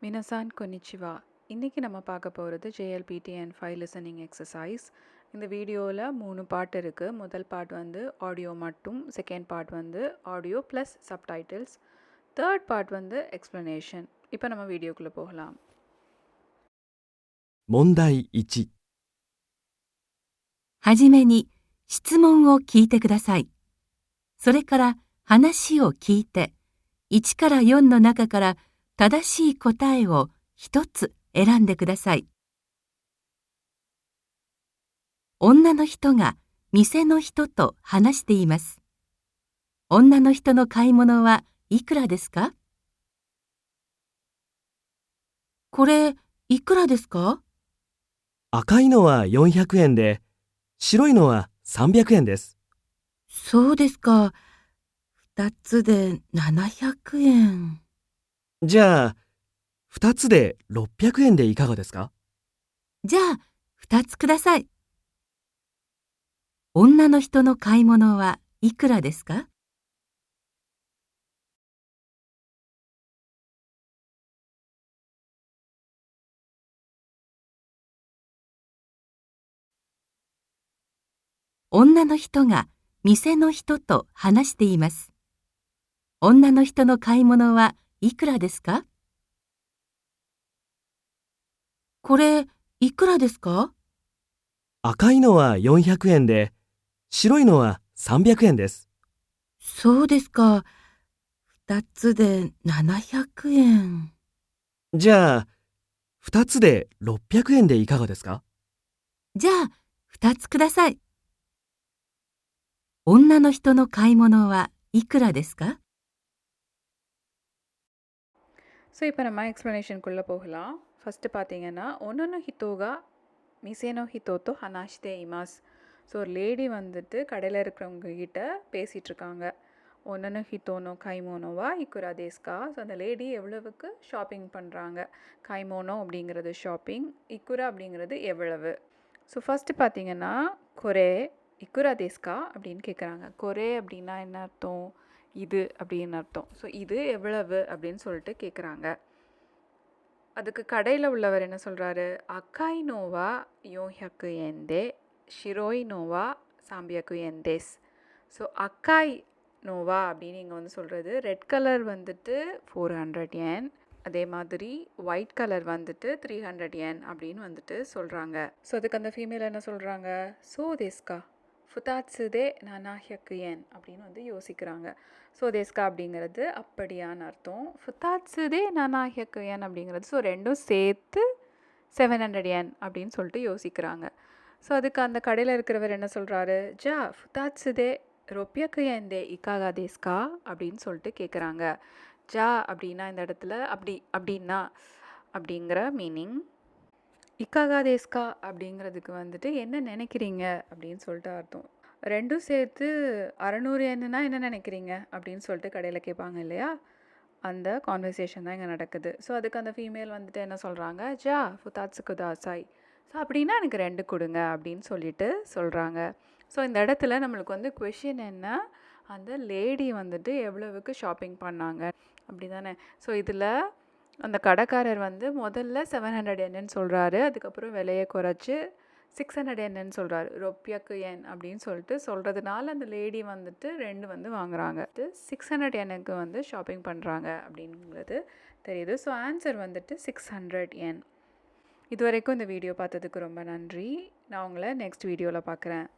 மினசான் கொனிச்சிவா. இன்றைக்கி நம்ம பார்க்க போகிறது JLPT and 5 லிசனிங் எக்ஸசைஸ். இந்த வீடியோவில் 3 பார்ட் இருக்குது. முதல் பார்ட் வந்து ஆடியோ மட்டும், செகண்ட் பார்ட் வந்து audio plus subtitles, third part வந்து எக்ஸ்ப்ளனேஷன். இப்போ நம்ம வீடியோக்குள்ளே போகலாம். 問題1、はじめに質問を聞いてください。それから話を聞いて、1から4の中から正しい答えを一つ選んでください。女の人が店の人と話しています。女の人の買い物はいくらですか？これ、いくらですか？赤いのは400円で、白いのは300円です。そうですか。2つで700円。じゃあ、2つで600円でいかがですか？じゃあ、2つください。女の人の買い物はいくらですか？女の人が店の人と話しています。女の人の買い物はいくらですか？これ、いくらですか？赤いのは400円で、白いのは300円です。そうですか。2つで700円。じゃあ、2つで600円でいかがですか？じゃあ、2つください。女の人の買い物はいくらですか？ஸோ இப்போ நம்ம எக்ஸ்ப்ளனேஷனுக்குள்ளே போகலாம். ஃபஸ்ட்டு பார்த்தீங்கன்னா ஒன்னொன்னு ஹித்தோகா மிசேனோ ஹித்தோத்தோ ஹனாஷ்தே இமாஸ். ஸோ ஒரு லேடி வந்துட்டு கடையில் இருக்கிறவங்க கிட்ட பேசிகிட்ருக்காங்க. ஒன்னொன்னு ஹித்தோனோ கைமோனோவா இக்குரா தேஸ்கா. ஸோ அந்த லேடி எவ்வளவுக்கு ஷாப்பிங் பண்ணுறாங்க. கைமோனோ அப்படிங்கிறது ஷாப்பிங், இக்குரா அப்படிங்கிறது எவ்வளவு. ஸோ ஃபஸ்ட்டு பார்த்தீங்கன்னா கொரே இக்குரா தேஸ்கா அப்படின்னு கேட்குறாங்க. கொரே அப்படின்னா என்ன அர்த்தம்? இது அப்படின்னு அர்த்தம். ஸோ இது எவ்வளவு அப்படின்னு சொல்லிட்டு கேட்குறாங்க. அதுக்கு கடையில் உள்ளவர் என்ன சொல்கிறாரு? அக்காய் நோவா யோஹ்யக்கு எந்தே ஷிரோய் நோவா சாம்பியக்கு எந்தேஸ். ஸோ அக்காய் நோவா அப்படின்னு இங்கே வந்து சொல்கிறது ரெட் கலர் வந்துட்டு 400 yen, அதே மாதிரி ஒயிட் கலர் வந்துட்டு 300 yen அப்படின்னு வந்துட்டு சொல்கிறாங்க. ஸோ அதுக்கு அந்த ஃபீமேல் என்ன சொல்கிறாங்க? சோ தேஸ்கா ஃபுதாட்சுதே நானாஹ்யக்கு yen அப்படின்னு வந்து யோசிக்கிறாங்க. ஸோ தேஸ்கா அப்படிங்கிறது அப்படியான அர்த்தம். ஃபுதாட்சுதே நானாஹ்யக்கு yen அப்படிங்கிறது ஸோ ரெண்டும் சேர்த்து 700 yen அப்படின்னு சொல்லிட்டு யோசிக்கிறாங்க. ஸோ அதுக்கு அந்த கடையில் இருக்கிறவர் என்ன சொல்கிறாரு? ஜா ஃபுதாட்சுதே ரொப்பியக்கு எந்தே இக்காகா தேஸ்கா அப்படின்னு சொல்லிட்டு கேட்குறாங்க. ஜா அப்படின்னா இந்த இடத்துல அப்படின்னா அப்படிங்கிற மீனிங். இக்காகா தேஸ்கா அப்படிங்கிறதுக்கு வந்துட்டு என்ன நினைக்கிறீங்க அப்படின்னு சொல்லிட்டு அர்த்தம். ரெண்டும் சேர்த்து 600 என்னன்னா என்ன நினைக்கிறீங்க அப்படின்னு சொல்லிட்டு கடையில் கேட்பாங்க இல்லையா? அந்த கான்வர்சேஷன் தான் இங்கே நடக்குது. ஸோ அதுக்கு அந்த ஃபீமேல் வந்துட்டு என்ன சொல்கிறாங்க? ஜா ஃபுதாட்சுக்கு தாசாய். ஸோ அப்படின்னா எனக்கு 2 கொடுங்க அப்படின்னு சொல்லிட்டு சொல்கிறாங்க. ஸோ இந்த இடத்துல நம்மளுக்கு வந்து கொஷின் என்ன? அந்த லேடி வந்துட்டு எவ்வளவுக்கு ஷாப்பிங் பண்ணாங்க அப்படி தானே. ஸோ இதில் அந்த கடைக்காரர் வந்து முதல்ல 700 என்னன்னு சொல்கிறாரு. அதுக்கப்புறம் விலையை குறைச்சி 600 என்னன்னு சொல்கிறாரு. ரொப்பியக்கு என் அப்படின்னு சொல்லிட்டு சொல்கிறதுனால அந்த லேடி வந்துட்டு 2 வந்து வாங்குறாங்க. 600 எனக்கு வந்து ஷாப்பிங் பண்ணுறாங்க அப்படிங்கிறது தெரியுது. ஸோ ஆன்சர் வந்துட்டு 600 yen. இது வரைக்கும் இந்த வீடியோ பார்த்ததுக்கு ரொம்ப நன்றி. நான் உங்களை நெக்ஸ்ட் வீடியோவில் பார்க்குறேன்.